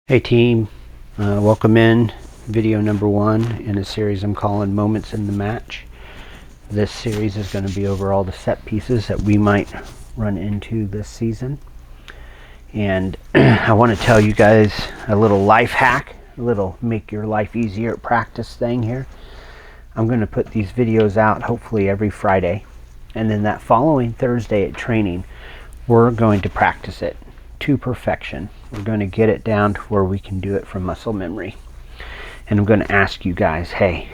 Hey team, welcome in video number 1 in a series I'm calling Moments in the Match. This series is going to be over all the set pieces that we might run into this season. And I want to tell you guys a little life hack, a little make your life easier at practice thing here. I'm going to put these videos out hopefully every Friday, and then that following Thursday at training we're going to practice it to perfection. We're going to get it down to where we can do it from muscle memory. And I'm going to ask you guys, hey,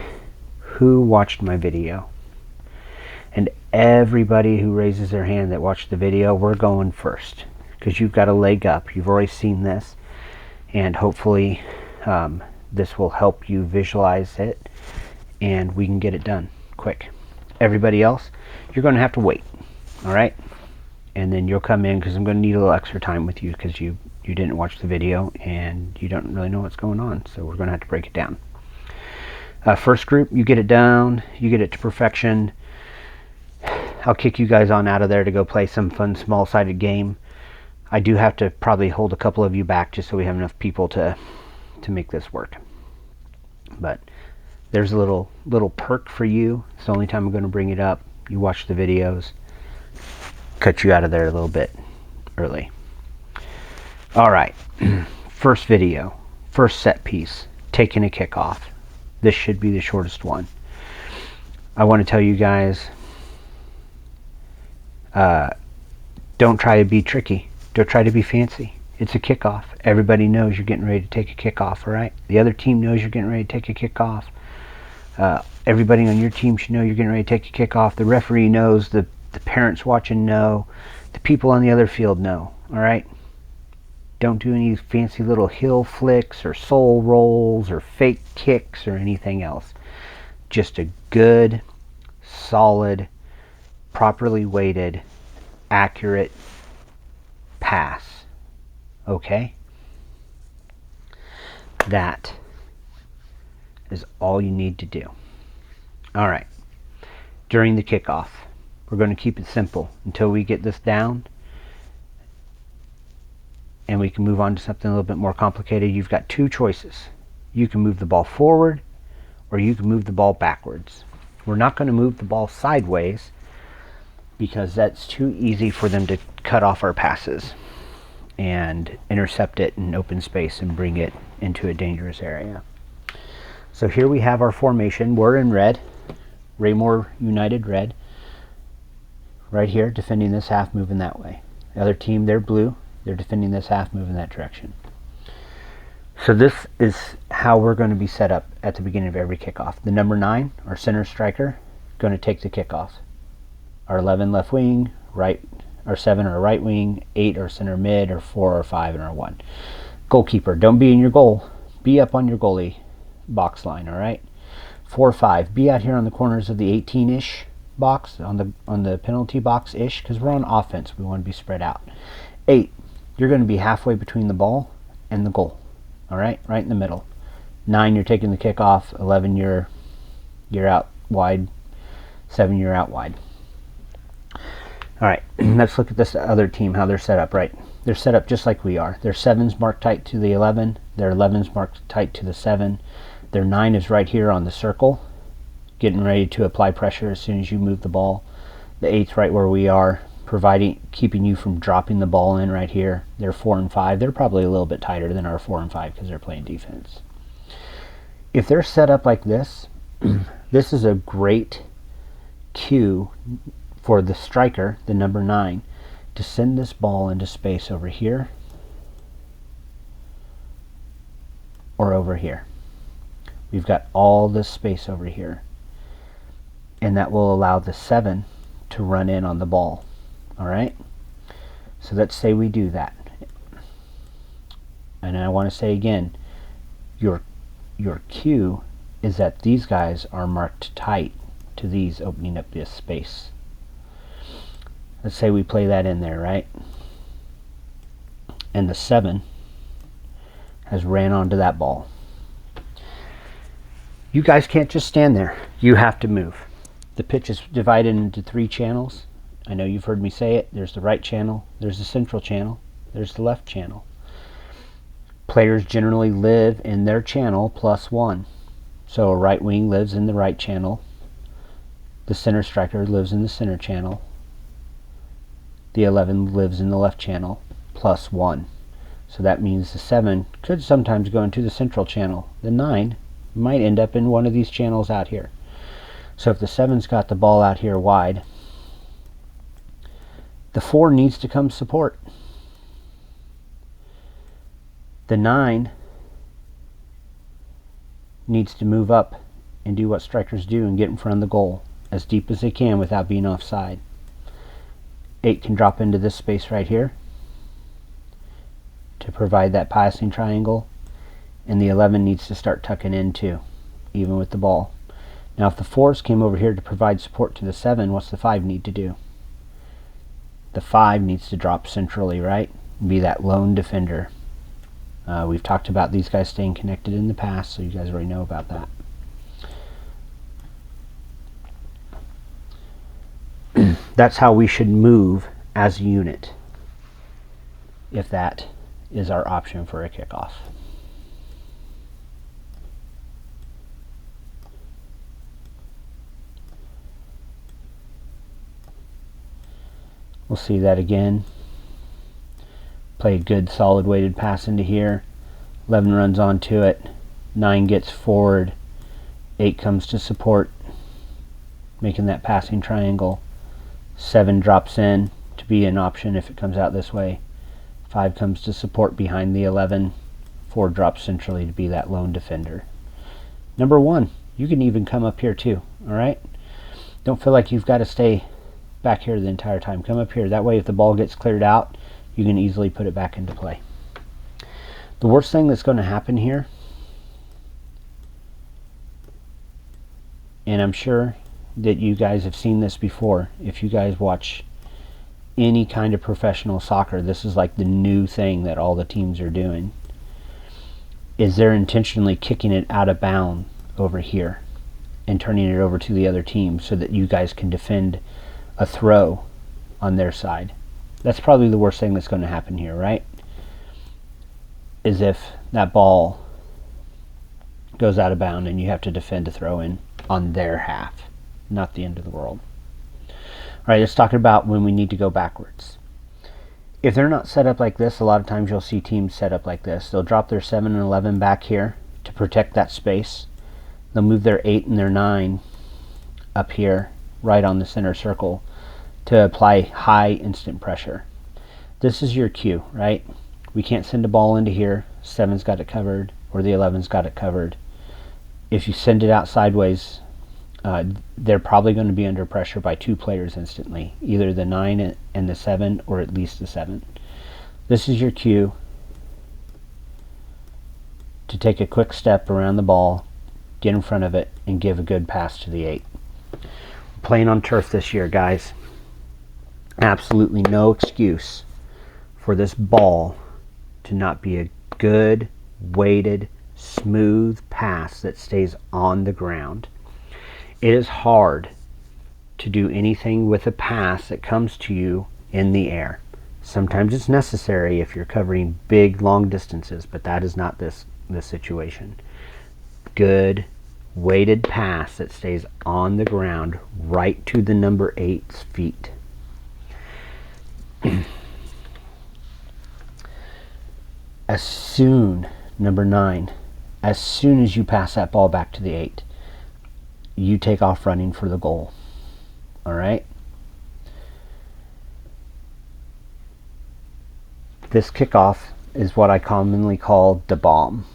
who watched my video? And everybody who raises their hand that watched the video, we're going first, because you've got a leg up. You've already seen this, and hopefully this will help you visualize it, and we can get it done quick. Everybody else, you're going to have to wait, all right? And then you'll come in, because I'm going to need a little extra time with you, because you didn't watch the video and you don't really know what's going on, so we're going to have to break it down. First group, you get it down, you get it to perfection. I'll kick you guys on out of there to go play some fun small-sided game. I do have to probably hold a couple of you back just so we have enough people to make this work. But there's a little perk for you. It's the only time I'm going to bring it up. You watch the videos, cut you out of there a little bit early. All right, first video, first set piece, taking a kickoff. This should be the shortest one. I want to tell you guys, don't try to be tricky. Don't try to be fancy. It's a kickoff. Everybody knows you're getting ready to take a kickoff, all right? The other team knows you're getting ready to take a kickoff. Everybody on your team should know you're getting ready to take a kickoff. The referee knows, the parents watching know, the people on the other field know, all right? Don't do any fancy little heel flicks or soul rolls or fake kicks or anything else. Just a good, solid, properly weighted, accurate pass. Okay? That is all you need to do. All right. During the kickoff, we're going to keep it simple until we get this down, and we can move on to something a little bit more complicated. You've got two choices. You can move the ball forward, or you can move the ball backwards. We're not going to move the ball sideways, because that's too easy for them to cut off our passes and intercept it in open space and bring it into a dangerous area. So here we have our formation. We're in red, Raymore United red. Right here, defending this half, moving that way. The other team, they're blue. They're defending this half, moving that direction. So this is how we're going to be set up at the beginning of every kickoff. The number 9, our center striker, going to take the kickoff. Our 11 left wing, right, our 7 our right wing, 8 our center mid, or 4 or 5 and our 1. Goalkeeper, don't be in your goal. Be up on your goalie box line, all right? 4 5, be out here on the corners of the 18-ish box, on the penalty box-ish, because we're on offense. We want to be spread out. 8, you're going to be halfway between the ball and the goal, all right? Right in the middle. 9, you're taking the kickoff. 11, you're out wide. 7, you're out wide. All right, let's look at this other team, how they're set up, right? They're set up just like we are. Their 7's marked tight to the 11. Their 11's marked tight to the 7. Their 9 is right here on the circle, getting ready to apply pressure as soon as you move the ball. The 8's right where we are, keeping you from dropping the ball in right here. They're 4 and 5. They're probably a little bit tighter than our 4 and 5 because they're playing defense. If they're set up like this, this is a great cue for the striker, the number 9, to send this ball into space over here or over here. We've got all this space over here, and that will allow the 7 to run in on the ball. All right, so let's say we do that, and I want to say again, your cue is that these guys are marked tight to these, opening up this space. Let's say we play that in there, right? And the 7 has ran onto that ball. You guys can't just stand there. You have to move. The pitch is divided into 3 channels. I know you've heard me say it. There's the right channel, there's the central channel, there's the left channel. Players generally live in their channel +1. So a right wing lives in the right channel. The center striker lives in the center channel. The 11 lives in the left channel +1. So that means the 7 could sometimes go into the central channel. The 9 might end up in one of these channels out here. So if the 7's got the ball out here wide, the 4 needs to come support. The 9 needs to move up and do what strikers do and get in front of the goal as deep as they can without being offside. 8 can drop into this space right here to provide that passing triangle, and the 11 needs to start tucking in too, even with the ball. Now if the 4s came over here to provide support to the 7, what's the 5 need to do? The 5 needs to drop centrally, right? Be that lone defender. We've talked about these guys staying connected in the past, so you guys already know about that. That's how we should move as a unit, if that is our option for a kickoff. We'll see that again. Play a good solid weighted pass into here. 11 runs onto it. 9 gets forward. 8 comes to support, making that passing triangle. 7 drops in to be an option if it comes out this way. 5 comes to support behind the 11. 4 drops centrally to be that lone defender. Number 1, you can even come up here too, alright? Don't feel like you've got to stay back here the entire time. Come up here. That way if the ball gets cleared out, you can easily put it back into play. The worst thing that's going to happen here, and I'm sure that you guys have seen this before, if you guys watch any kind of professional soccer, this is like the new thing that all the teams are doing, is they're intentionally kicking it out of bounds over here and turning it over to the other team so that you guys can defend a throw on their side. That's probably the worst thing that's going to happen here, right? Is if that ball goes out of bounds and you have to defend a throw in on their half. Not the end of the world. Alright, let's talk about when we need to go backwards. If they're not set up like this, a lot of times you'll see teams set up like this. They'll drop their 7 and 11 back here to protect that space. They'll move their 8 and their 9 up here, right on the center circle, to apply high instant pressure. This is your cue, right? We can't send a ball into here. 7's got it covered, or the 11's got it covered. If you send it out sideways, they're probably going to be under pressure by 2 players instantly, either the 9 and the 7, or at least the 7. This is your cue to take a quick step around the ball, get in front of it, and give a good pass to the 8. We're playing on turf this year, guys. Absolutely no excuse for this ball to not be a good, weighted, smooth pass that stays on the ground. It is hard to do anything with a pass that comes to you in the air. Sometimes it's necessary if you're covering big, long distances, but that is not this situation. Good, weighted pass that stays on the ground right to the number 8's feet. As soon, number 9, as soon as you pass that ball back to the 8, you take off running for the goal. Alright? This kickoff is what I commonly call the bomb,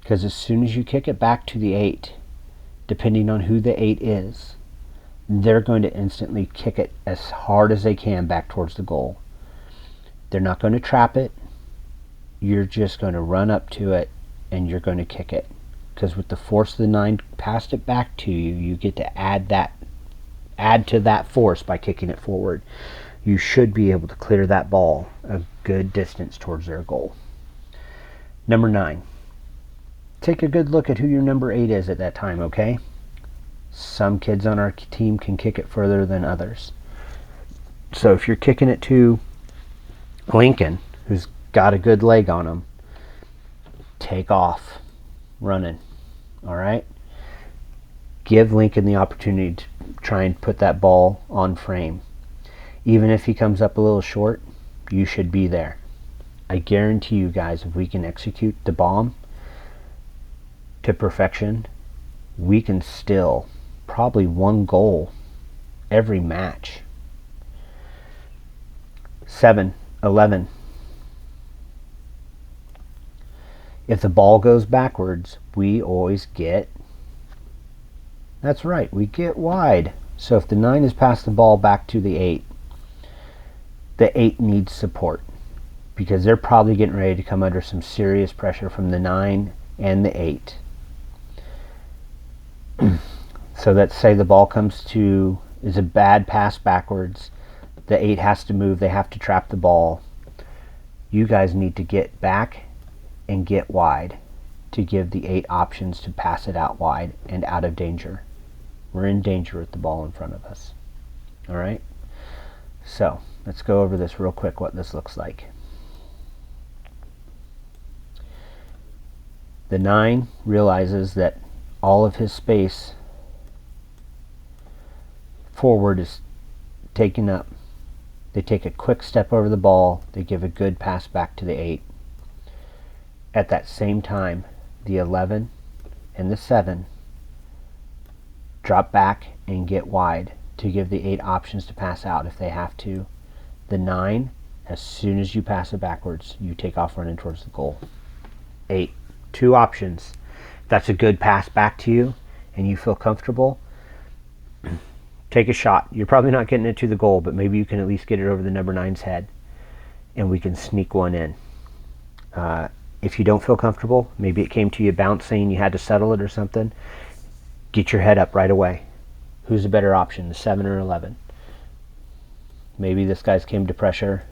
because as soon as you kick it back to the 8, depending on who the 8 is, they're going to instantly kick it as hard as they can back towards the goal. They're not going to trap it. You're just going to run up to it and you're going to kick it, because with the force of the 9 passed it back to you, you get to add to that force by kicking it forward. You should be able to clear that ball a good distance towards their goal. Number 9. Take a good look at who your number 8 is at that time, okay? Some kids on our team can kick it further than others. So if you're kicking it to Lincoln, who's got a good leg on him, take off running. All right? Give Lincoln the opportunity to try and put that ball on frame. Even if he comes up a little short, you should be there. I guarantee you guys, if we can execute the bomb to perfection, we can still probably 1 goal every match. 7, 11. If the ball goes backwards, we always get, that's right, we get wide. So if the 9 has passed the ball back to the 8 needs support, because they're probably getting ready to come under some serious pressure from the 9 and the 8. So let's say the ball is a bad pass backwards. The 8 has to move. They have to trap the ball. You guys need to get back and get wide to give the 8 options to pass it out wide and out of danger. We're in danger with the ball in front of us. All right? So let's go over this real quick, what this looks like. The 9 realizes that all of his space forward is taken up. They take a quick step over the ball. They give a good pass back to the 8. At that same time, the 11 and the 7 drop back and get wide to give the 8 options to pass out if they have to. The 9, as soon as you pass it backwards, you take off running towards the goal. 8, 2 options. That's a good pass back to you and you feel comfortable, take a shot. You're probably not getting it to the goal, but maybe you can at least get it over the number 9's head and we can sneak one in. If you don't feel comfortable, maybe it came to you bouncing, you had to settle it or something, get your head up right away. Who's a better option, the 7 or 11? Maybe this guy's came to pressure.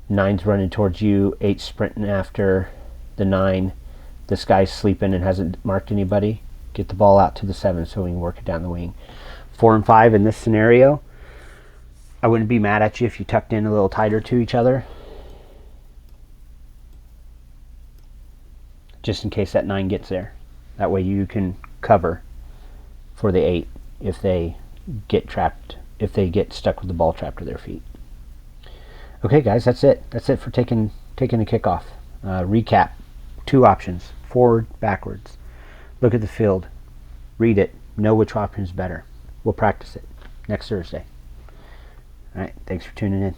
9's running towards you, 8's sprinting after the 9. This guy's sleeping and hasn't marked anybody. Get the ball out to the 7 so we can work it down the wing. 4 and 5 in this scenario, I wouldn't be mad at you if you tucked in a little tighter to each other, just in case that 9 gets there. That way you can cover for the 8 if they get trapped, if they get stuck with the ball trapped to their feet. Okay guys, that's it. That's it for taking a kickoff. Recap. 2 options, forward, backwards. Look at the field, read it, know which option is better. We'll practice it next Thursday. All right, thanks for tuning in.